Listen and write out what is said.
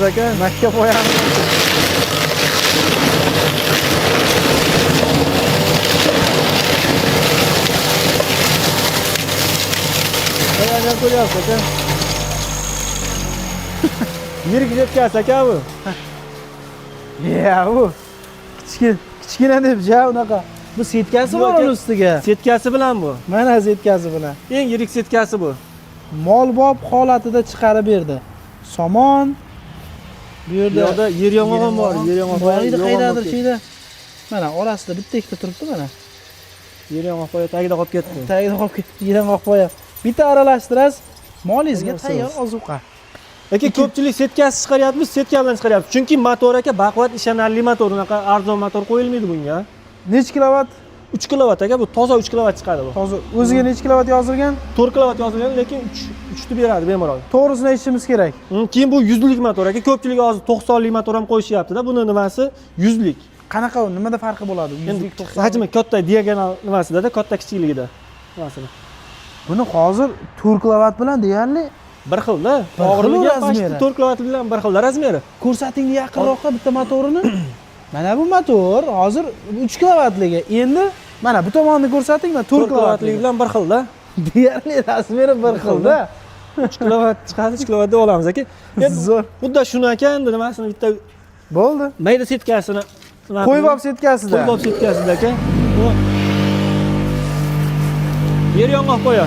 aka makka qo'yamiz. Qayerga qo'yapsiz aka? Yirik jetkasi aka bu. Ya bu kichkina deb ja unaqa. Bu setkasi bor uni ustiga. Setkasi bilan bu. Mana setkasi bilan. Eng yirik setkasi bu. Molbob holatida chiqarib berdi. Somon bu yerda yer yong'oq bor, yer yong'oq bor edi qaydadir sheyda. Mana orasida bitta ikkita turibdi mana. Yer yong'oq qo'ya tagida qolib ketdi. Tagida qolib ketdi, yer yong'oq qo'ya. Bitta aralashtirasiz, molingizga tayyor ozuqa. Aka ko'pchilik setkasi chiqaryapmiz, setka bilan chiqaryapmiz. Chunki motor aka baquvvat ishonarli motor, unaqa arzon motor qo'yilmaydi bunga. Necha kilovat? 3 kilovat aka, bu toza 3 kilovat chiqadi bu. Toza. O'ziga necha kilovat yozilgan? 4 kilovat yozilgan, lekin 3 ni beradi bemalol. To'g'risini aytishimiz kerak. Keyin bu 100 lik motor aka. Ko'pchilik hozir 90 lik motor ham qo'yishyapti-da. Buni nimasi 100 lik. Qanaqa u? Nimada farqi bo'ladi? 100 lik 90. Hajmi katta, diagonal nimasida-da, katta kichikligida. Nimasida. Buni hozir 4 kilovat bilan deyarli bir xilda. Og'irligi ham 4 kilovat bilan bir xilda razmeri. Ko'rsating yaqinroqqa bitta motorini. Mana bu motor hozir 3 kilovatligi. Endi mana bu tomonni ko'rsating, mana 4 kilovatligi bilan bir xilda. Deyarli razmeri bir xilda. 3 kilovat chiqadi, 3 kilovat deb olamiz aka. Zo'r. Xuddi shuni aka, endi nimasini bitta bo'ldi. Mayda setkasini qo'ybob setkasida. Qo'ybob setkasida aka. Bu yer yong'oq qo'ya.